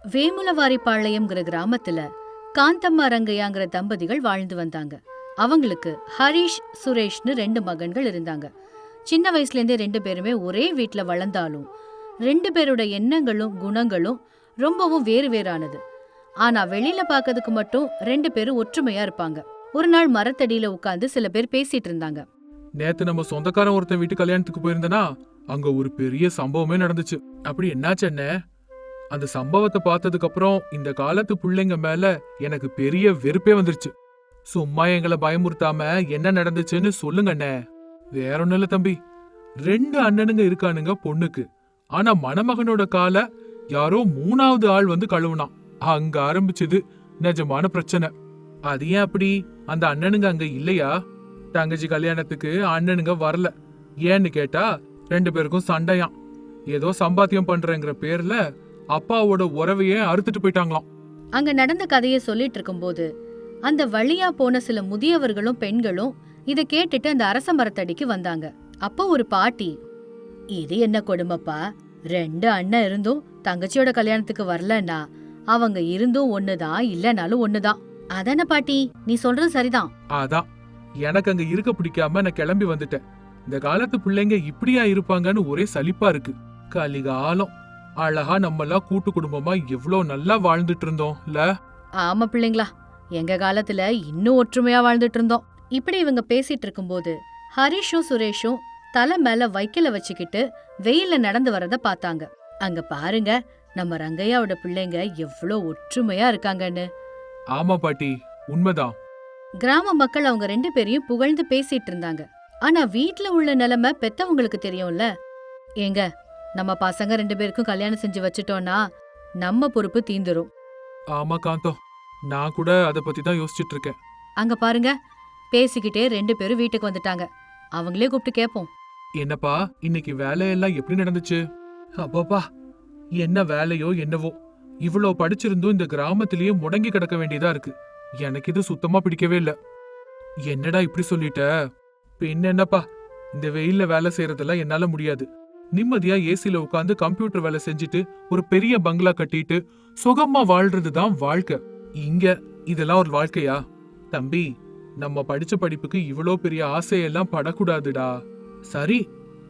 வேமுலவாரிப்பாளையம்ங்கிற கிராமத்துல காந்தம்மா ரங்கையாங்கிற தம்பதிகள் வாழ்ந்து வந்தாங்க. அவங்களுக்கு ஹரிஷ், சுரேஷ்னு 2 மகன்கள் இருந்தாங்க. சின்ன வயசுல இருந்தே 2 பேருமே ஒரே வீட்டுல வளர்ந்தாலும் 2 பேரோட எண்ணங்களும் குணங்களும் ரொம்பவும் வேறு வேறானது. ஆனா வெளியில பாக்கிறதுக்கு மட்டும் 2 பேரும் ஒற்றுமையா இருப்பாங்க. ஒரு நாள் மரத்தடியில உட்கார்ந்து சில பேர் பேசிட்டு இருந்தாங்க. நேத்து நம்ம சொந்தக்காரன் ஒருத்தன் வீட்டு கல்யாணத்துக்கு போயிருந்தனா அங்க ஒரு பெரிய சம்பவமே நடந்துச்சு. அப்படி என்னாச்சு என்ன? அந்த சம்பவத்தை பார்த்ததுக்கு அப்புறம் இந்த காலத்து பிள்ளைங்க மேல எனக்கு பெரிய வெறுப்பே வந்துருச்சு. சும்மா எங்களை பயமுறுத்தாம என்ன நடந்துச்சுன்னு சொல்லுங்க அண்ணே. வேற ஒண்ணும் இல்ல தம்பி, 2 அண்ணனுங்க இருக்கானுங்க பொண்ணுக்கு. ஆனா மணமகனோட கால யாரோ 3வது ஆள் வந்து கழுவுனான். அங்க ஆரம்பிச்சது நிஜமான பிரச்சனை. அது ஏன் அப்படி? அந்த அண்ணனுங்க அங்க இல்லையா? தங்கச்சி கல்யாணத்துக்கு அண்ணனுங்க வரல. ஏன்னு கேட்டா 2 பேருக்கும் சண்டையாம். ஏதோ சம்பாத்தியம் பண்றேங்கிற பேர்ல அப்பாவோட உறவையே அறுத்துட்டு போயிட்டாங்களாம். அங்க நடந்த கதையை சொல்லிட்டு இருக்கும்போது அந்த வழியா போன சில முதியவர்களும் பெண்களும் இத கேட்டுட்டு அந்த அரச மரத்தடிக்கு வந்தாங்க. அப்போ ஒரு பாட்டி, இது என்ன கொடுமைப்பா, 2 அண்ணன் இருந்தும் தங்கச்சியோட கல்யாணத்துக்கு வரலன்னா அவங்க இருந்தும் ஒண்ணுதான், இல்லனாலும் ஒண்ணுதான். அதான பாட்டி, நீ சொல்றது சரிதான். அதான் எனக்கு அங்க இருக்க பிடிக்காம நான் கிளம்பி வந்துட்டேன். இந்த காலத்து பிள்ளைங்க இப்படியா இருப்பாங்கன்னு ஒரே சலிப்பா இருக்கு. கலிகாலம். அழகா நம்மெல்லாம் கூட்டு குடும்பமா எவ்வளவு நல்லா வாழ்ந்துட்டு இருந்தோம் இல்ல? ஆமா பிள்ளைங்களா, எங்க காலத்துல இன்னும் ஒற்றுமையா வாழ்ந்துட்டு இருந்தோம். இப்படி இவங்க பேசிட்டு இருக்கும்போது ஹரிஷும் சுரேஷும் தலை மேல வைக்கல வச்சுக்கிட்டு வெயில்ல நடந்து வரத பார்த்தாங்க. அங்க பாருங்க, நம்ம ரங்கையாவோட பிள்ளைங்க எவ்வளோ ஒற்றுமையா இருக்காங்கன்னு. ஆமா பாட்டி, உண்மைதான். கிராம மக்கள் அவங்க 2 பேரையும் புகழ்ந்து பேசிட்டு இருந்தாங்க. ஆனா வீட்ல உள்ள நிலைமை பெத்தவங்களுக்கு தெரியும்ல. ஏங்க, நம்ம பசங்க 2 பேருக்கும் கல்யாணம் செஞ்சு வச்சுட்டோம்னா நம்ம பொறுப்பு தீந்துரும். ஆமா காந்தம், நான் கூட அத பத்தி தான் யோசிச்சுட்டு இருக்கேன். அங்க பாருங்க, பேசிக்கிட்டே 2 பேரும் வீட்டுக்கு வந்துட்டாங்க. அவங்களே கூப்பிட்டு கேப்போம். என்னப்பா, இன்னைக்கு வேலையெல்லாம் எப்படி நடந்துச்சு? அப்பாப்பா, என்ன வேலையோ என்னவோ, இவ்வளவு படிச்சிருந்தும் இந்த கிராமத்திலேயே முடங்கி கிடக்க வேண்டியதா இருக்கு. எனக்கு இது சுத்தமா பிடிக்கவே இல்ல. என்னடா இப்படி சொல்லிட்ட? பின்ன என்னப்பா, இந்த வெயில்ல வேலை செய்யறதெல்லாம் என்னால முடியாது. நிம்மதியா ஏசில உட்காந்து கம்ப்யூட்டர் வேலை செஞ்சுட்டு ஒரு பெரிய பங்களா கட்டிட்டு சுகமா வாழ்றதுதான் வாழ்க்கை. இங்க இதெல்லாம் ஒரு வாழ்க்கையா? தம்பி, நம்ம படிச்ச படிப்புக்கு இவ்வளோ பெரிய ஆசையெல்லாம் படக்கூடாதுடா. சரி,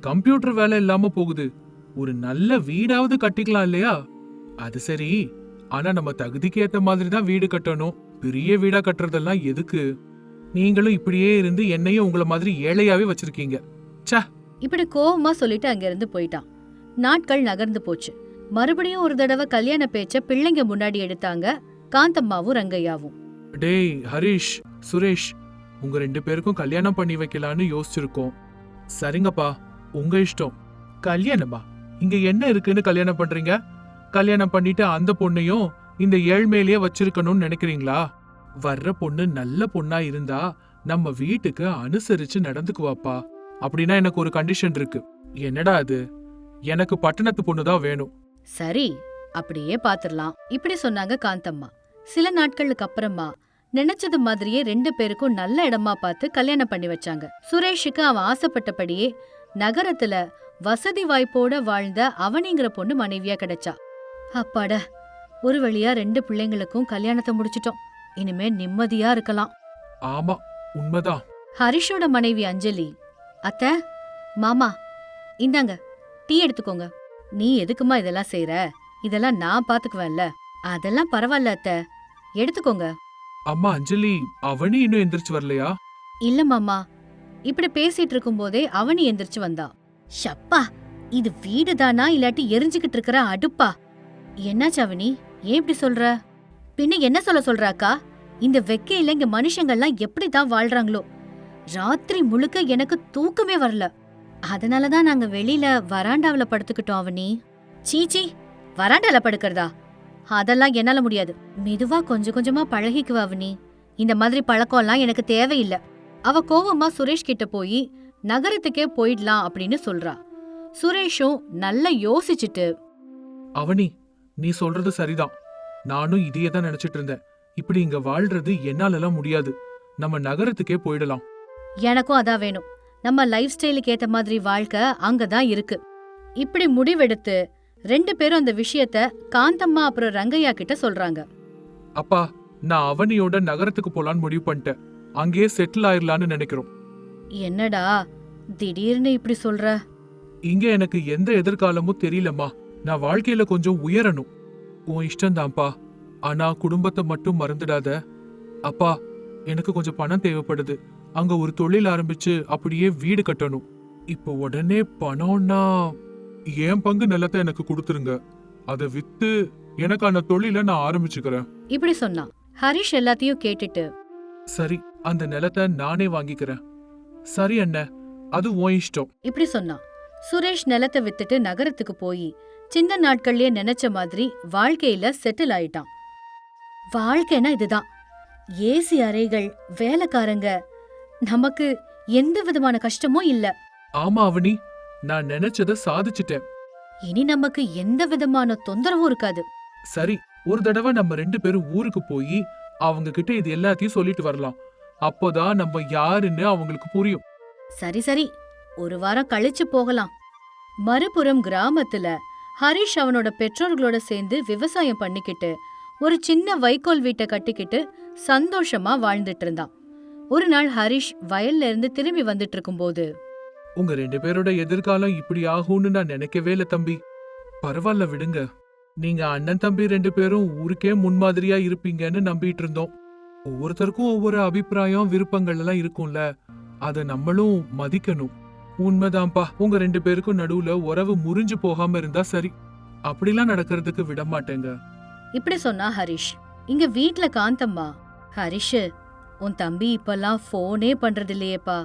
கம்ப்யூட்டர் வேலை இல்லாம போகுது, ஒரு நல்ல வீடாவது கட்டிக்கலாம் இல்லையா? அது சரி, ஆனா நம்ம தகுதிக்கு ஏத்த மாதிரி தான் வீடு கட்டணும். பெரிய வீடா கட்டுறதெல்லாம் எதுக்கு? நீங்களும் இப்படியே இருந்து என்னையும் உங்கள மாதிரி ஏழையாவே வச்சிருக்கீங்க. சே! இப்படி கோவமா சொல்லிட்டு அங்கிருந்து போயிட்டான். நாட்கள் நகர்ந்து போச்சு. மறுபடியும் ஒரு தடவை கல்யாண பேச்ச பிள்ளைங்க முன்னாடி எடுத்தாங்க காந்தம்மாவும் ரங்கையாவும். டேய் ஹரிஷ், சுரேஷ், உங்க 2 பேருக்கும் கல்யாணம் பண்ணி வைக்கலான்னு யோசிச்சிருக்கோம். சரிங்கப்பா, உங்க இஷ்டம். கல்யாணமா? இங்க என்ன இருக்குன்னு கல்யாணம் பண்றீங்க? கல்யாணம் பண்ணிட்டு அந்த பொண்ணையும் இந்த ஏழ்மையிலேயே வச்சிருக்கணும்னு நினைக்கிறீங்களா? வர்ற பொண்ணு நல்ல பொண்ணா இருந்தா நம்ம வீட்டுக்கு அனுசரிச்சு நடந்துக்குவாப்பா. அப்படின்னா எனக்கு ஒரு கண்டிஷன் இருக்கு. என்னடா அது? எனக்கு பட்டணத்து பொண்ணுதான் வேணும். சரி, அப்படியே பாத்துரலாம். இப்படி சொன்னாங்க காந்தம்மா. சில நாட்களுக்கு அப்புறமா நினைச்சது மாதிரியே 2 பேருக்கும் நல்ல இடமா பார்த்து கல்யாணம் பண்ணி வச்சாங்க. சுரேஷுக்கு அவன் ஆசைப்பட்டபடியே நகரத்துல வசதி வாய்ப்போட வாழ்ந்த அவனிங்கிற பொண்ணு மனைவியா கிடைச்சா. அப்பாட, ஒரு வழியா 2 பிள்ளைங்களுக்கும் கல்யாணத்தை முடிச்சிட்டோம். இனிமே நிம்மதியா இருக்கலாம். ஆமா, உண்மைதான். ஹரிஷோட மனைவி அஞ்சலி, அத்த, மாமா, இந்தாங்க டீ எடுத்துக்கோங்க. நீ எதுக்குமா இதெல்லாம் செய்யற? இதெல்லாம் நான் பாத்துக்குவேன்ல. அதெல்லாம் பரவாயில்ல அத்த, எடுத்துக்கோங்க. அம்மா அஞ்சலி, அவனி இன்னும் எந்திரிச்சு வரலையா? இல்ல மாமா. இப்படி பேசிட்டு இருக்கும் போதே அவனி எந்திரிச்சு வந்தா. ஷப்பா, இது வீடுதானா இல்லாட்டி எரிஞ்சுக்கிட்டு இருக்கிற அடுப்பா? என்னாச்சு அவனி, ஏன் இப்படி சொல்ற? பின்ன என்ன சொல்ற அக்கா? இந்த வெக்கையில இங்க மனுஷங்கள்லாம் எப்படிதான் வாழ்றாங்களோ. ராத்திரி முழுக்க எனக்கு தூக்கமே வரல. அதனாலதான் நாங்க வெளியில வராண்டாவில படுத்துக்கிட்டோம் அவனி. சீச்சி, வராண்டால படுக்கிறதா? அதெல்லாம் என்னால முடியாது. மெதுவா கொஞ்சம் கொஞ்சமா பழகிக்குவ அவனி. இந்த மாதிரி பழக்கம்லாம் எனக்கு தேவையில்லை. அவ கோவமா சுரேஷ் கிட்ட போய் நகரத்துக்கே போயிடலாம் அப்படின்னு சொல்றா. சுரேஷும் நல்லா யோசிச்சுட்டு, அவனி, நீ சொல்றது சரிதான். நானும் இதையே தான் நினைச்சிட்டு இருந்தேன். இப்படி இங்க வாழ்றது என்னாலலாம் முடியாது. நம்ம நகரத்துக்கே போயிடலாம். எனக்கும் அதான் வேணும். நம்ம லைஃப் ஸ்டைலுக்கு ஏத்த மாதிரி வாழ்க்கை அங்கதான் இருக்கு. இப்படி முடிவெடுத்து 2 பேரும் அந்த விஷயத்த காந்தம்மா அப்புறம் ரங்கையா கிட்ட சொல்றாங்க. அப்பா, நான் அவனியோட நகரத்துக்கு போலான்னு முடிவு பண்ணிட்டேன். அங்கேயே செட்டில் ஆயிரலான்னு நினைக்கிறோம். என்னடா திடீர்னு இப்படி சொல்ற? இங்க எனக்கு எந்த எதிர்காலமும் தெரியலம்மா. நான் வாழ்க்கையில கொஞ்சம் உயரணும். உன் இஷ்டம்தான்ப்பா. ஆனா குடும்பத்தை மட்டும் மறந்துடாத. அப்பா, எனக்கு கொஞ்சம் பணம் தேவைப்படுது. அங்க ஒரு தொழில் ஆரம்பிச்சு அப்படியே வீடு கட்டணும். இப்போ உடனே பணம்னா என் பங்கு நிலத்தை எனக்கு கொடுத்துருங்க. அதை வித்து எனக்கான தொழிலை நான் ஆரம்பிச்சுக்கிறேன். இப்படி சொன்னான். ஹரிஷ் எல்லாத்தையும் கேட்டுட்டு, சரி, அந்த நிலத்தை நானே வாங்கிக்கிறேன். சரி அண்ணே, அது உன் இஷ்டம். இப்படி சொன்னான். சுரேஷ் நிலத்தை வித்துட்டு நகரத்துக்கு போய் சின்ன நாட்கள்லயே நினைச்ச மாதிரி வாழ்க்கையில செட்டில் ஆயிட்டான். வாழ்க்கைனா இதுதான். ஏசி அறைகள், வேலைக்காரங்க, நமக்கு எந்த விதமான கஷ்டமும் இல்ல. ஆமா அவனி, நான் நினைச்சத சாதிச்சிட்டேன். இனி நமக்கு எந்த விதமான தொந்தரவும் இருக்காது. சரி, ஒரு தடவை நம்ம 2 பேரும் ஊருக்கு போய் அவங்க கிட்ட இது எல்லாத்தையும் சொல்லிட்டு வரலாம். அப்போதான் நம்ம யாருன்னு அவங்களுக்கு புரியும். சரி சரி, ஒரு வாரம் கழிச்சு போகலாம். மறுபுறம் கிராமத்துல ஹரிஷ் அவனோட பெற்றோர்களோட சேர்ந்து விவசாயம் பண்ணிக்கிட்டு ஒரு சின்ன வைக்கோல் வீட்டை கட்டிக்கிட்டு சந்தோஷமா வாழ்ந்துட்டு இருந்தான். ஒரு நாள் ஹரிஷ் வயல்ல இருந்து திரும்பி வந்துட்டு இருக்கும்போது, உங்க 2 பேரோட எதிர்காலம் இப்படி ஆகும்னு நான் நினைக்கவே இல்ல தம்பி. பரவாயில்ல விடுங்க. நீங்க அண்ணன் தம்பி 2 பேரும் ஊருக்கே முன்மாதிரியா இருப்பீங்கன்னு நம்பிட்டு இருந்தோம். ஒவ்வொருத்தருக்கும் ஒவ்வொரு அபிப்பிராயம், விருப்பங்கள் எல்லாம் இருக்கும்ல. அத நம்மளும் மதிக்கணும். உண்மைதான்ப்பா. உங்க 2 பேருக்கும் நடுவுல உறவு முறிஞ்சு போகாம இருந்தா சரி. அப்படிலாம் நடக்கிறதுக்கு விட மாட்டேங்க. இப்படி சொன்னா ஹரிஷ். இங்க வீட்ல காந்தம்மா, ஹரிஷ், உன் தம்பி இப்பெல்லாம் போனே பண்றது இல்லையேப்பா.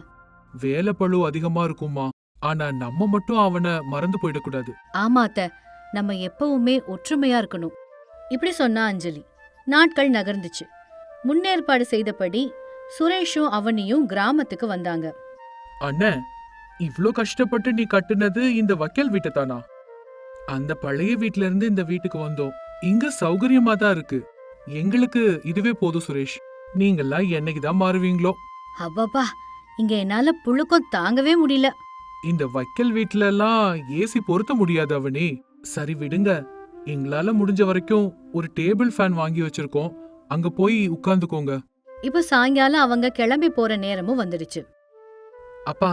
வேலை பளு அதிகமா இருக்குமா. ஆனா நம்ம மட்டும் அவனை மறந்து போயிடக்கூடாது. ஆமா அத்தை, நம்ம எப்பவுமே ஒற்றுமையா இருக்கணும். இப்படி சொன்னா அஞ்சலி. நாட்கள் நகர்ந்துச்சு. முன்னேற்பாடு செய்தபடி சுரேஷும் அவனியும் கிராமத்துக்கு வந்தாங்க. அண்ணே, இவ்ளோ கஷ்டப்பட்டு நீ கட்டுனது இந்த வக்கீல் வீட்டை தானா? அந்த பழைய வீட்ல இருந்து இந்த வீட்டுக்கு வந்தோம். இங்க சௌகரியமா தான் இருக்கு. எங்களுக்கு இதுவே போதும் சுரேஷ். நீங்கெல்லாம் என்னைக்குதான் மாறுவீங்களோ? அப்பாப்பா, இங்க என்னால புழுக்கம் தாங்கவே முடியல. இந்த வக்கீல் வீட்ல எல்லாம் ஏசி பொருத்த முடியாது அவனி. சரி விடுங்க. எங்களால முடிஞ்ச வரைக்கும் ஒரு டேபிள் ஃபேன் வாங்கி வச்சிருக்கோம். அங்க போய் உட்கார்ந்துக்கோங்க. இப்ப சாயங்காலம் அவங்க கிளம்பி போற நேரமும் வந்துடுச்சு. அப்பா,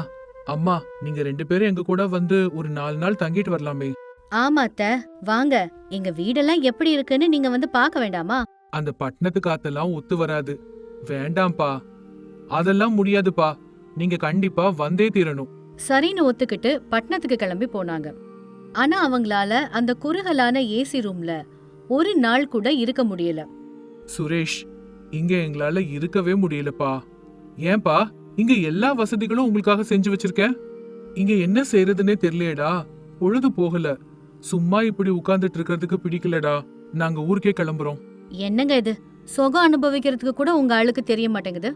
அம்மா, நீங்க 2 பேரும் எங்க கூட வந்து ஒரு 4 நாள் தங்கிட்டு வரலாமே. ஆமா அத்தை, வாங்க. எங்க வீடெல்லாம் எப்படி இருக்குன்னு நீங்க வந்து பார்க்க வேண்டாமா? அந்த பட்டணத்து காத்தெல்லாம் ஒத்து வராது. வேண்டாம்ப்பா. அதெல்லாம் முடியாதுப்பா. நீங்க கண்டிப்பா வந்தே தீரணும். சரின்னு ஒத்துக்கிட்டு பட்டணத்துக்கு கிளம்பி போனாங்க. ஆனா அவங்களால அந்த குறுகலான ஏசி ரூம்ல ஒரு நாள் கூட இருக்க முடியல. சுரேஷ், இங்க எங்களால இருக்கவே முடியலப்பா. ஏன்பா? இங்க எல்லா வசதிகளும் உங்களுக்காக செஞ்சு வச்சிருக்கேன். இங்க என்ன செய்யறதுன்னே தெரியலடா. பொழுது போகல. சும்மா இப்படி உட்கார்ந்துட்டு இருக்கிறதுக்கு பிடிக்கலடா. நாங்க ஊருக்கே கிளம்புறோம். என்னங்க இது? சுகம் அனுபவிக்கிறதுக்கு கூட உங்க ஆளுக்கு தெரிய மாட்டேங்குது.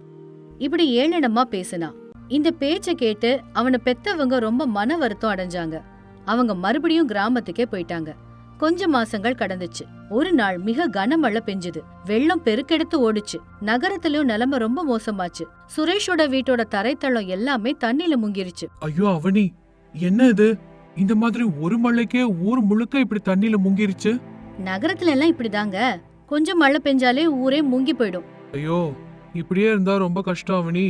இப்படி ஏளனமா பேசினா. இந்த பேச்ச கேட்டு அவனை பெத்தவங்க ரொம்ப மன வருத்தம் அடைஞ்சாங்க. அவங்க மறுபடியும் கிராமத்துக்கே போயிட்டாங்க. கொஞ்ச மாசங்கள் கடந்துச்சு. ஒரு நாள் மிக கனமழை பெஞ்சுது. வெள்ளம் பெருக்கெடுத்து ஓடுச்சு. நகரத்திலயும் நிலைமை ரொம்ப மோசமாச்சு. சுரேஷோட வீட்டோட தரைத்தளம் எல்லாமே தண்ணில முங்கிருச்சு. ஐயோ அவனி, என்ன இது? இந்த மாதிரி ஒரு மழைக்கே ஊர் முழுக்க இப்படி தண்ணில முங்கிருச்சு. நகரத்துல எல்லாம் இப்படிதாங்க. கொஞ்சம் மழை பெஞ்சாலே ஊரே முங்கி போயிடும். ஐயோ, இப்படியே இருந்தா ரொம்ப கஷ்டம் அவனி.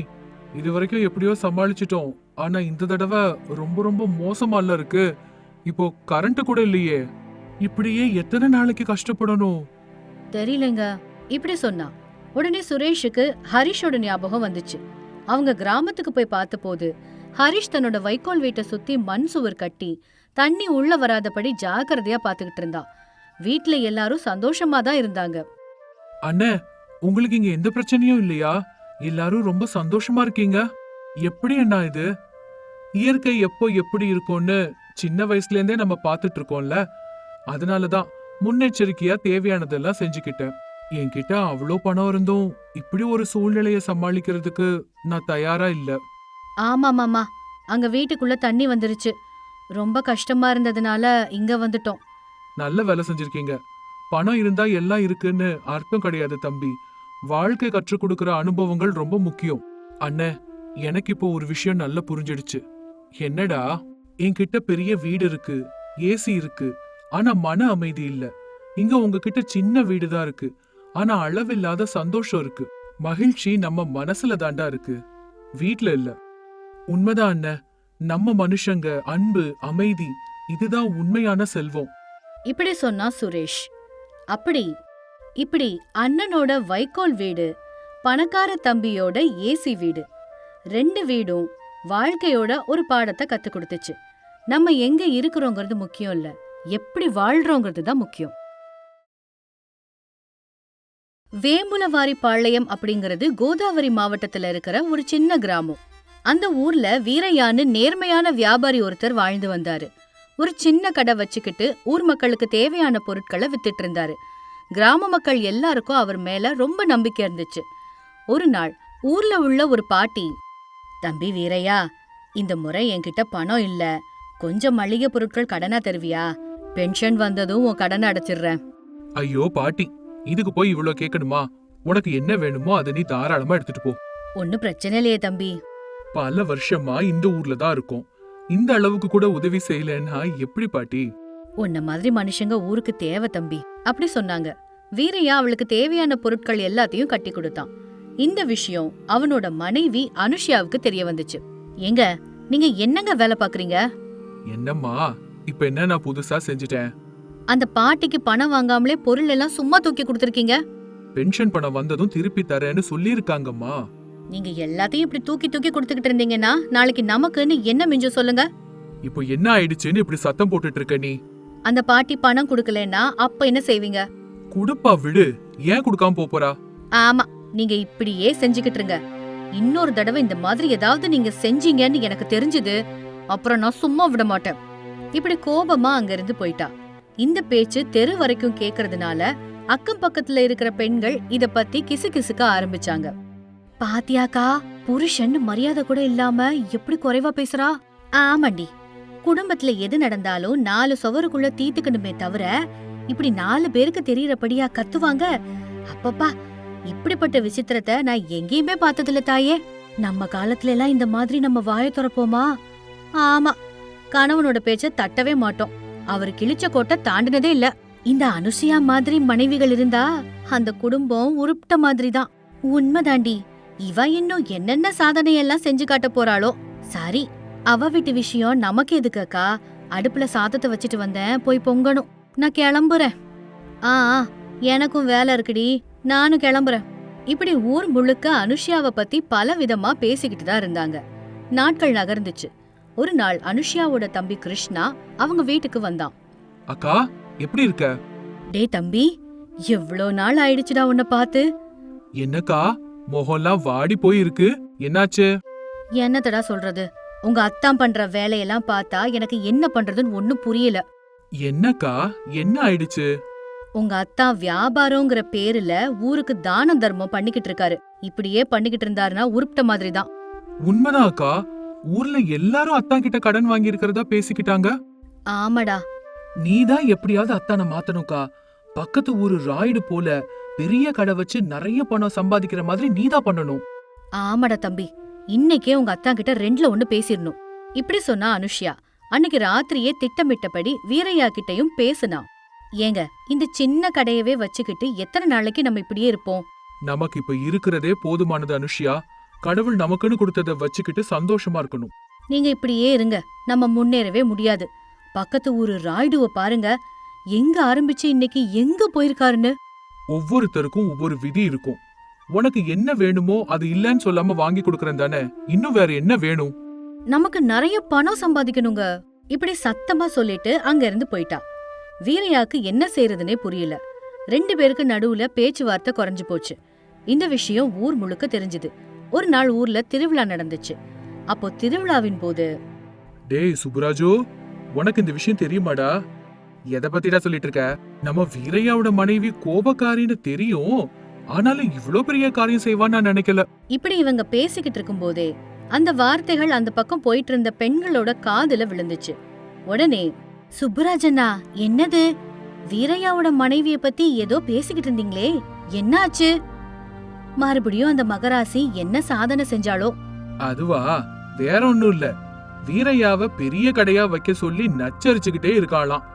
இது வரைக்கும் எப்படியோ சமாளிச்சிட்டோம். ஆனா இந்த தடவை ரொம்ப ரொம்ப மோசமால இருக்கு. இப்போ கரண்ட் கூட இல்லையே. இப்படியே எத்தனை நாளைக்கு கஷ்டப்படணும்? தெரியலங்க. இப்படி சொன்னா. உடனே சுரேஷுக்கு ஹரிஷோட ஞாபகம் வந்துச்சு. அவங்க கிராமத்துக்கு போய் பார்த்தபோது ஹரிஷ் தன்னோட வைக்கோல் வீட்டை சுத்தி மண் சுவர் கட்டி தண்ணி உள்ள வராதபடி ஜாக்கிரதையா பாத்துக்கிட்டு இருந்தான். வீட்ல எல்லாரும் சந்தோஷமா தான் இருந்தாங்க. அண்ணே, உங்களுக்கு இங்க எந்த பிரச்சனையும் இல்லையா? எல்லாரும் ரொம்ப சந்தோஷமா இருக்கீங்க. எப்படி அண்ணா இது? இயற்கை எப்போ எப்படி இருக்கும்னு சின்ன வயசுல இருந்தே நம்ம பாத்துட்டு இருக்கோம்ல. அதனாலதான் முன்னெச்சரிக்கையா தேவையானதெல்லாம் செஞ்சுக்கிட்டேன். என்கிட்ட அவ்வளோ பணம் இருந்தும் இப்படி ஒரு சூழ்நிலைய சமாளிக்கிறதுக்கு நான் தயாரா இல்ல. ஆமா மாமா, அங்க வீட்டுக்குள்ள தண்ணி வந்துருச்சு. ரொம்ப கஷ்டமா இருந்ததுனால இங்க வந்துட்டோம். நல்ல வேலை செஞ்சிருக்கீங்க. பணம் இருந்தா எல்லாம் இருக்குன்னு அர்த்தம் கிடையாது தம்பி. வாழ்க்கை கற்றுக் கொடுக்கிற அனுபவங்கள் ரொம்ப முக்கியம். அண்ணே, எனக்கு இப்போ ஒரு விஷயம் நல்லா புரிஞ்சிடுச்சு. என்னடா, என்கிட்ட பெரிய வீடு இருக்கு, ஏசி இருக்கு. ஆனா மன அமைதி இல்ல. இங்க உங்ககிட்ட சின்ன வீடுதான் இருக்கு, ஆனா அளவில்லாத சந்தோஷம் இருக்கு. மகிழ்ச்சி நம்ம மனசுல தாண்டா இருக்கு, வீட்ல இல்ல. உண்மைதான் அண்ணன். நம்ம மனுஷங்க அன்பு, அமைதி, இதுதான் உண்மையான செல்வம். இப்படி சொன்னா சுரேஷ். அப்படி இப்படி அண்ணனோட வைக்கோல் வீடு, பணக்கார தம்பியோட ஏசி வீடு, 2 வீடும் வாழ்க்கையோட ஒரு பாடத்தை கத்து கொடுத்துச்சு. நம்ம எங்க இருக்கிறோங்கிறது முக்கியம் இல்ல, எப்படி வாழ்றோங்கிறது தான் முக்கியம். வேம்புலவாரிப்பாளையம் அப்படிங்கிறது கோதாவரி மாவட்டத்துல இருக்கிற ஒரு சின்ன கிராமம். அந்த ஊர்ல வீரையான்னு நேர்மையான வியாபாரி ஒருத்தர் வாழ்ந்து வந்தாரு. ஒரு சின்ன கடை வச்சுக்கிட்டு ஊர் மக்களுக்கு தேவையான பொருட்களை வித்துட்டு இருந்தாரு. கிராம மக்கள் எல்லாருக்கும் அவர் மேல ரொம்ப நம்பிக்கை இருந்துச்சு. ஒரு நாள் ஊர்ல உள்ள ஒரு பாட்டி, தம்பி வீரையா, இந்த முறை என்கிட்ட பணம் இல்ல, கொஞ்சம் மளிகை பொருட்கள் கடனா தருவியா? பென்ஷன் வந்ததும் உன் கடனை அடைச்சிடுறேன். ஐயோ பாட்டி, இதுக்கு போய் இவ்ளோ கேட்கணுமா? உனக்கு என்ன வேணுமோ அதை நீ தாராளமா எடுத்துட்டு போ. ஒன்னும் பிரச்சனை இல்லையே தம்பி. பல வருஷமா இந்த ஊர்ல தான் இருக்கோம், இந்த அளவுக்கு கூட உதவி செய்யலன்னா எப்படி பாட்டி? உன்ன மாதிரி மனுஷங்க ஊருக்கு தேவை தம்பி, அப்படி சொன்னாங்க. வீரையா அவளுக்கு தேவையான பொருட்கள் எல்லாத்தையும் கட்டி கொடுத்தான். இந்த விஷயம் அவனோட மனைவி அனுஷ்யாவுக்கு தெரிய வந்துச்சு. எங்க நீங்க என்னங்க வேலை பாக்குறீங்க? என்னம்மா இப்ப என்ன நான் புதுசா செஞ்சுட்டேன்? அந்த பாட்டிக்கு பணம் வாங்காமலே பொருள் எல்லாம் சும்மா தூக்கி கொடுத்திருக்கீங்க. பென்ஷன் பணம் வந்ததும் திருப்பி தரேன்னு சொல்லிருக்காங்கம்மா. நீங்க எல்லாத்தையும் இப்படி தூக்கி தூக்கி கொடுத்துக்கிட்டு இருந்தீங்கன்னா நாளைக்கு நமக்குன்னு என்ன மிஞ்சம் சொல்லுங்க? இப்போ என்ன ஆயிடுச்சுன்னு இப்படி சத்தம் போட்டுட்டு இருக்க நீ? அந்த பாட்டி பணம் கொடுக்கலன்னா அப்ப என்ன செய்வீங்க? குடுப்பா விடு, ஏன் குடுக்காம போறா? ஆமா, நீங்க இப்படியே செஞ்சுக்கிட்டு இருங்க. இன்னொரு தடவை இந்த மாதிரி ஏதாவது நீங்க செஞ்சீங்கன்னு எனக்கு தெரிஞ்சது, அப்புறம் நான் சும்மா விட மாட்டேன். இப்படி கோபமா அங்க இருந்து போயிட்டா. இந்த பேச்சு தெரு வரைக்கும் கேக்குறதுனால அக்கம் பக்கத்துல இருக்கிற பெண்கள் இத பத்தி கிசுகிசுக்க ஆரம்பிச்சாங்க. பாத்தியாக்கா, புருஷன் மரியாதை கூட இல்லாம எப்படி குறைவா பேசுறா? ஆமாண்டி, குடும்பத்துல எது நடந்தாலும் 4 சுவருக்குள்ள தீத்துக்கணுமே தவிர இப்படி 4 பேருக்கு தெரியறபடியா கத்துவாங்க? அப்பப்பா, இப்படிப்பட்ட விசித்திரத்தை நான் எங்கேயுமே பார்த்ததில்ல தாயே. நம்ம காலத்துல எல்லாம் இந்த மாதிரி நம்ம வாய திறப்போமா? ஆமா, கணவனோட பேச்ச தட்டவே மாட்டோம். அவர் கிழிச்ச கோட்டை தாண்டினதே இல்ல. இந்த அனுசியா மாதிரி மனைவிகள் இருந்தா அந்த குடும்பம் உருப்பிட்ட மாதிரி தான். உண்மைதாண்டி, இவ இன்னும் என்னென்ன சாதனையெல்லாம் செஞ்சு காட்ட போறாளோ. சரி, அவ வீட்டு விஷயம் நமக்கு எதுக்கக்கா? அடுப்புல சாதத்தை வச்சுட்டு வந்தேன், போய் பொங்கணும். நான் கிளம்புறேன். ஆ, எனக்கும் வேலை இருக்குடி, நானும் கிளம்புறேன். இப்படி ஊர் முழுக்க அனுஷ்யாவை பத்தி பல விதமா பேசிக்கிட்டு தான் இருந்தாங்க. நாட்கள் நகர்ந்துச்சு. ஒரு நாள் அனுஷ்யாவோட தம்பி கிருஷ்ணா அவங்க வீட்டுக்கு வந்தான். அக்கா, எப்படி இருக்க? டேய் தம்பி, எவ்ளோ நாள் ஆயிடுச்சுடா உன்னை பார்த்து. என்னக்கா முகம்லாம் வாடி போய் இருக்கு, என்னாச்சு? என்னத்தடா சொல்றது, உங்க அத்தான் பண்ற வேலையெல்லாம் பார்த்தா எனக்கு என்ன பண்றதுன்னு ஒண்ணும் புரியல. என்னக்கா, என்ன ஆயிடுச்சு? உங்க அத்தா வியாபாரங்கிற பேருல ஊருக்கு தான தர்மம் பண்ணிக்கிட்டு இருக்காரு. இப்படியே பண்ணிக்கிட்டு இருந்தாருன்னா உருப்பிட்ட மாதிரி தான். உண்மைதான் அக்கா, ஊர்ல எல்லாரும் அத்தான் கிட்ட கடன் வாங்கி இருக்கிறதா பேசிக்கிட்டாங்க. ஆமாடா. நீதான் எப்படியாவது அத்தானை மாத்தணும்க்கா. பக்கத்து ஊரு ராயுடு போல பெரிய கடை வச்சு நிறைய பணம் சம்பாதிக்கிற மாதிரி நீதான் பண்ணணும். ஆமாடா தம்பி, இன்னைக்கே உங்க அத்தா கிட்ட 2ல 1 பேசிடணும். இப்படி சொன்னா அனுஷ்யா. அன்னைக்கு ராத்திரியே திட்டமிட்டபடி வீரையா கிட்டையும் பேசுனா. ஏங்க, இந்த சின்ன கடையவே வச்சுக்கிட்டு எத்தனை நாளைக்கு நம்ம இப்படியே இருப்போம்? நமக்கு இப்ப இருக்கிறதே போதுமானது அனுஷ்யா. கடவுள் நமக்குன்னு கொடுத்தத வச்சுக்கிட்டு சந்தோஷமா இருக்கணும். நீங்க இப்படியே இருங்க, நம்ம முன்னேறவே முடியாது. பக்கத்து ஊரு ராய்டுவ பாருங்க, எங்க ஆரம்பிச்சு இன்னைக்கு எங்க போயிருக்காருன்னு. ஒவ்வொருத்தருக்கும் ஒவ்வொரு விதி இருக்கும். உனக்கு என்ன வேணுமோ அது இல்லன்னு சொல்லாம வாங்கி கொடுக்கறேன் தானே, இன்னும் வேற என்ன வேணும்? நமக்கு நிறைய பணம் சம்பாதிக்கணுங்க. இப்படி சத்தமா சொல்லிட்டு அங்க இருந்து போயிட்டா. வீரையாக்கு என்ன செய்யறதுனே புரியல. 2 பேருக்கு நடுவுல பேச்சுவார்த்தை குறைஞ்சு போச்சு. இந்த விஷயம் ஊர் முழுக்க தெரிஞ்சது. ஒரு நாள் ஊர்ல திருவிழா நடந்துச்சு. அப்போ திருவிழாவின் போது, டேய் சுப்புராஜு, உனக்கு இந்த விஷயம் தெரியுமாடா? எதை பத்திடா சொல்லிட்டு இருக்க? நம்ம வீரையாவோட மனைவி கோபக்காரின்னு தெரியும், ஆனாலும் இவ்ளோ பெரிய காரியம் செய்வான்னு நான் நினைக்கல. இப்படி இவங்க பேசிக்கிட்டு இருக்கும் போதே அந்த வார்த்தைகள் அந்த பக்கம் போயிட்டு இருந்த பெண்களோட காதுல விழுந்துச்சு. உடனே, சுப்புராஜண்ணா, என்னது? வீரையாவோட மனைவிய பத்தி ஏதோ பேசிக்கிட்டு இருந்தீங்களே, என்ன ஆச்சு? மறுபடியும் அந்த மகராசி என்ன சாதனை செஞ்சாலோ? அதுவா, வேற ஒண்ணும் இல்ல. வீரையாவ பெரிய கடையா வைக்க சொல்லி நச்சரிச்சுக்கிட்டே இருக்காளாம்.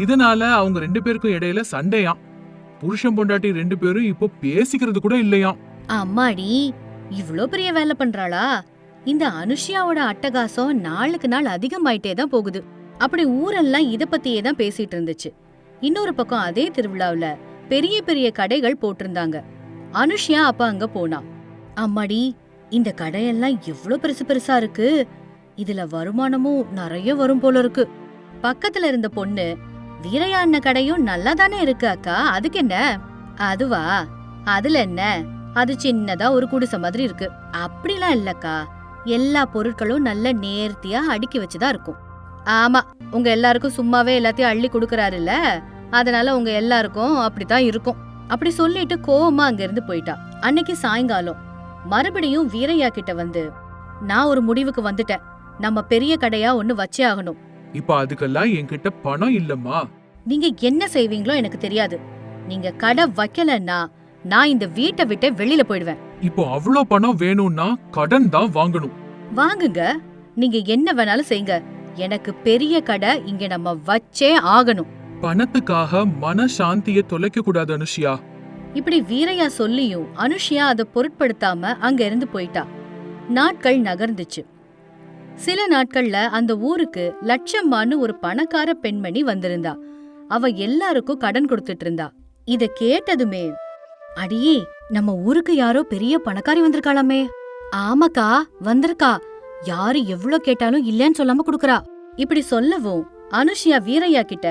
இதனால அவங்க 2 பேருக்கும் இடையில சண்டையாம். புருஷன் பொண்டாட்டி 2 பேரும் இப்போ பேசிக்கிறது கூட இல்லையாம். அம்மாடி, இவ்ளோ பெரிய வேலை பண்றாளா? இந்த அனுஷ்யாவோட அட்டகாசம் நாளுக்கு நாள் அதிகமாயிட்டே தான் போகுது. அப்படி ஊரெல்லாம் இத பத்தியே தான் பேசிட்டு இருந்துச்சு. இன்னொரு பக்கம் அதே திருவிழாவுல பெரிய பெரிய கடைகள் போட்டிருந்தாங்க. அனுஷ்யா அப்ப அங்க போனா. அம்மாடி, இந்த கடையெல்லாம் எவ்ளோ பெருசு பெருசா இருக்கு. இதுல வருமானமும் நிறைய வரும் போல இருக்கு. பக்கத்துல இருந்த பொண்ணு, வீரையா அண்ணன் கடையும் நல்லா தானே இருக்கு அக்கா, அதுக்கு என்ன? அதுவா? அதுல என்ன? அது சின்னதா ஒரு குடிசை மாதிரி இருக்கு. அப்படிலாம் இல்லக்கா, எல்லா பொருட்களும் நல்ல நேர்த்தியா அடுக்கி வச்சுதான் இருக்கும். ஆமா, உங்க எல்லாருக்கும் சும்மாவே எல்லாத்தையும் அள்ளி கொடுக்கறாருல்ல, அதனால உங்க எல்லாருக்கும் அப்படித்தான் இருக்கும். அப்படி சொல்லிட்டு கோவமா அங்க இருந்து போயிட்டா. அன்னைக்கு சாயங்காலம் மறுபடியும் வீரையா கிட்ட வந்து, நான் ஒரு முடிவுக்கு வந்துட்டேன். நம்ம பெரிய கடையா ஒண்ணு வச்சே ஆகணும். இப்ப அதுக்கெல்லாம் என்கிட்ட பணம் இல்லம்மா. நீங்க என்ன செய்வீங்களோ எனக்கு தெரியாது. நீங்க கடை வைக்கலன்னா நான் இந்த வீட்டை விட்டு வெளியில போயிடுவேன். இப்போ அவ்ளோ பணம் வேணும்னா கடன் தான் வாங்கணும். வாங்குங்க, நீங்க என்ன வேணாலும் செய்யுங்க. எனக்கு பெரிய கடை இங்க நம்ம வச்சே ஆகணும். பணத்துக்காக மன சாந்திய தொலைக்க கூடாது அனுஷ்யா. இப்படி வீரையா சொல்லியும் அனுஷ்யா அதை பொருட்படுத்தாம அங்க இருந்து போயிட்டா. நாட்கள் நகர்ந்துச்சு. சில நாட்கள்ல அந்த ஊருக்கு லட்சம்மான்னு ஒரு பணக்கார பெண்மணி வந்திருந்தா. அவ எல்லாருக்கும் கடன் கொடுத்துட்டு இருந்தா. இத கேட்டதுமே, அடியே, நம்ம ஊருக்கு யாரோ பெரிய பணக்காரி வந்திருக்காளாமே. ஆமாக்கா, வந்திருக்கா. யாரு எவ்ளோ கேட்டாலும் இல்லன்னு சொல்லாம குடுக்கறா. இப்படி சொல்லவும் அனுஷ்யா வீரையா கிட்ட,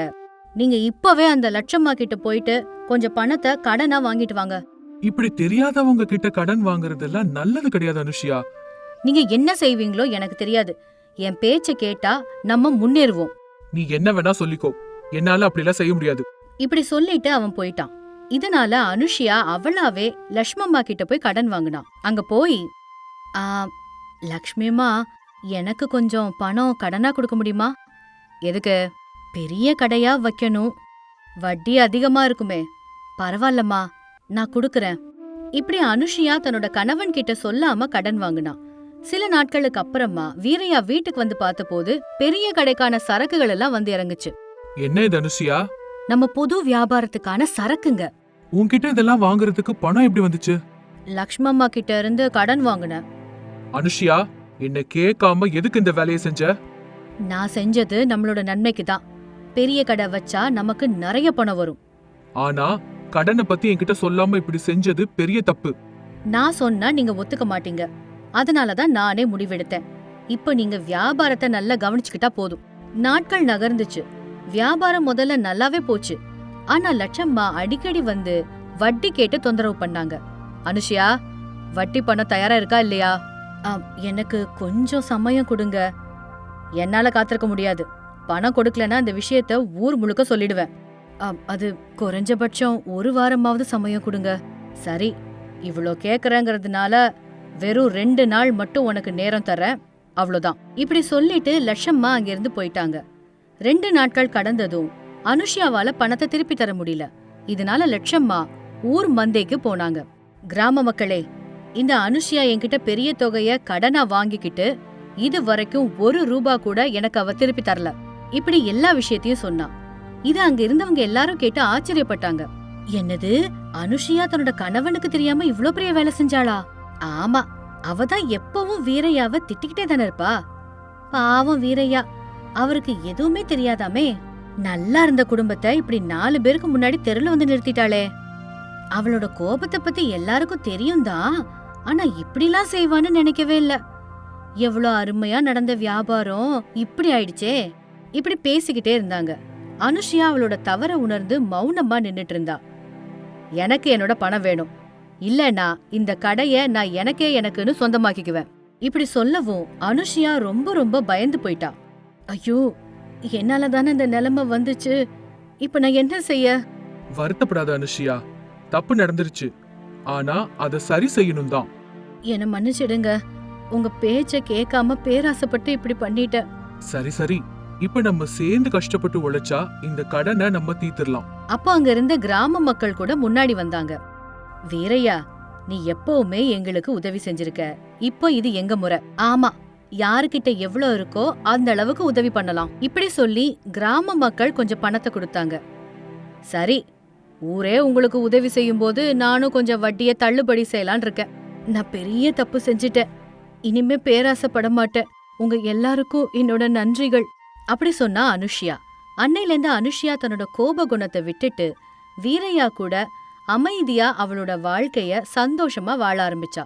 நீங்க இப்பவே அந்த லட்சம்மா கிட்ட போயிட்டு கொஞ்சம் பணத்தை கடனா வாங்கிட்டு வாங்க. இப்படி தெரியாதவங்க கிட்ட கடன் வாங்குறதெல்லாம் நல்லது கிடையாது அனுஷ்யா. நீங்க என்ன செய்வீங்களோ எனக்கு தெரியாது. என் பேச்ச கேட்டா நம்ம முன்னேறுவோம். நீ என்ன வேணா சொல்லிக்கோ, என்னால அப்படிலாம் செய்ய முடியாது. இப்படி சொல்லிட்டு அவன் போயிட்டான். இதனால அனுஷ்யா அவளாவே லட்சுமம்மா கிட்ட போய் கடன் வாங்கினான். அங்க போய், லக்ஷ்மியம்மா, எனக்கு கொஞ்சம் பணம் கடனா கொடுக்க முடியுமா? எதுக்கு? பெரிய கடையா வைக்கணும். வட்டி அதிகமா இருக்குமே. பரவாயில்லம்மா, நான் கொடுக்கறேன். இப்படி அனுஷ்யா தன்னோட கணவன் கிட்ட சொல்லாம கடன் வாங்கினான். சில நாட்களுக்கு அப்புறமா வீரையா வீட்டுக்கு வந்து பார்த்த போது பெரிய கடைக்கான சரக்குகள் எல்லாம் வந்து இறங்குச்சு. என்ன இது அனுஷ்யா? நம்ம புது வியாபாரத்துக்கான சரக்குங்க. உன்கிட்ட இதெல்லாம் வாங்குறதுக்கு பணம் எப்படி வந்துச்சு? லக்ஷ்மம்மா கிட்ட இருந்து கடன் வாங்கினேன். அனுஷ்யா, என்ன கேட்காம எதுக்கு இந்த வேலையை செஞ்ச? நான் செஞ்சது நம்மளோட நன்மைக்கு தான். பெரிய கடை வச்சா நமக்கு நிறைய பணம் வரும். ஆனா கடனை பத்தி என்கிட்ட சொல்லாம இப்படி செஞ்சது பெரிய தப்பு. நான் சொன்னா நீங்க ஒத்துக்க மாட்டீங்க. அதனாலதான் நானே முடிவெடுத்தேன். இப்ப நீங்க வியாபாரத்தை நல்லா கவனிச்சுக்கிட்டா போதும். நாட்கள் நகர்ந்துச்சு. வியாபாரம் முதல்ல நல்லாவே போச்சு. ஆனா லட்சம்மா அடிக்கடி வந்து வட்டி கேட்டு தொந்தரவு பண்ணாங்க. அனுஷ்யா, வட்டி பணம் தயாரா இருக்கா இல்லையா? எனக்கு கொஞ்சம் சமயம் கொடுங்க. என்னால காத்திருக்க முடியாது. பணம் கொடுக்கலன்னா இந்த விஷயத்த ஊர் முழுக்க சொல்லிடுவேன். அது குறைஞ்சபட்சம் ஒரு வாரமாவது சமயம் கொடுங்க. சரி, இவ்ளோ கேக்குறேங்கிறதுனால வெறும் 2 நாள் மட்டும் உனக்கு நேரம் தரேன், அவ்வளவுதான். இப்படி சொல்லிட்டு லட்சம்மா அங்கிருந்து போயிட்டாங்க. 2 நாட்கள் கடந்ததும் அனுஷ்யாவால பணத்தை திருப்பி தர முடியல. இதனால லட்சம்மா ஊர் மந்தைக்கு போனாங்க. கிராம மக்களே, இந்த அனுஷ்யா என்கிட்ட பெரிய தொகைய கடனா வாங்கிக்கிட்டு இது வரைக்கும் 1 ரூபா கூட எனக்கு அவ திருப்பி தரல. இப்படி எல்லா விஷயத்தையும் சொன்னா. இது அங்க இருந்தவங்க எல்லாரும் கேட்டு ஆச்சரியப்பட்டாங்க. என்னது, அனுஷ்யா தன்னோட கணவனுக்கு தெரியாம இவ்ளோ பெரிய வேலை செஞ்சாளா? ஆமா, அவதான் எப்பவும் வீரையாவ திட்டிக்கிட்டே தானே இருப்பா. பாவம் வீரையா, அவருக்கு எதுவுமே தெரியாதாமே. நல்லா இருந்த குடும்பத்தை இப்படி 4 பேருக்கு முன்னாடி தெருல வந்து நிறுத்திட்டாளே. அவளோட கோபத்தை பத்தி எல்லாருக்கும் தெரியும் தான், ஆனா இப்படிலாம் செய்வான்னு நினைக்கவே இல்ல. எவ்வளவு அருமையா நடந்த வியாபாரம் இப்படி ஆயிடுச்சே. இப்படி பேசிக்கிட்டே இருந்தாங்க. அனுஷ்யா அவளோட தவற உணர்ந்து மௌனமா நின்னுட்டு இருந்தா. எனக்கு என்னோட பணம் வேணும், இல்லனா இந்த கடைய நான் எனக்குன்னு சொந்தமாக்கிக்குவேன். இப்படி சொல்லவும் அனுஷ்யா ரொம்ப ரொம்ப பயந்து போயிட்டா. ஐயோ, என்னால தானே இந்த நிலைமை வந்துச்சு. இப்ப நான் என்ன செய்ய? வருத்தப்படாத அனுஷ்யா, தப்பு நடந்துருச்சு. ஆனா அத சரி செய்யணும் தான். என்ன மன்னிச்சிடுங்க. உங்க பேச்ச கேட்காம பேராசைப்பட்டு இப்படி பண்ணிட்டேன். சரி சரி, இப்ப நம்ம சேர்ந்து கஷ்டப்பட்டு உழைச்சா இந்த கடனை நம்ம தீர்த்திடலாம். அப்போ அங்க இருந்த கிராம மக்கள் கூட முன்னாடி வந்தாங்க. வீரையா, நீ எப்பவுமே எங்களுக்கு உதவி செஞ்சிருக்க. இப்போ இது எங்க முறை. ஆமா, யாருக்கிட்ட எவ்வளவு இருக்கோ அந்த அளவுக்கு உதவி பண்ணலாம் இப்படி சொல்லி கிராம மக்கள் கொஞ்சம் பணத்தை கொடுத்தாங்க. சரி, ஊரே உங்களுக்கு உதவி செய்யும் போது நானும் கொஞ்சம் வட்டியை தள்ளுபடி செய்யலான் இருக்கேன். நான் பெரிய தப்பு செஞ்சுட்டேன். இனிமே பேராசைப்பட மாட்டேன். உங்க எல்லாருக்கும் என்னோட நன்றிகள் அப்படி சொன்னா அனுஷ்யா. அன்னையில இருந்து அனுஷ்யா தன்னோட கோப குணத்தை விட்டுட்டு வீரையா கூட அமைதியா அவளோட வாழ்க்கைய சந்தோஷமா வாழ ஆரம்பிச்சா.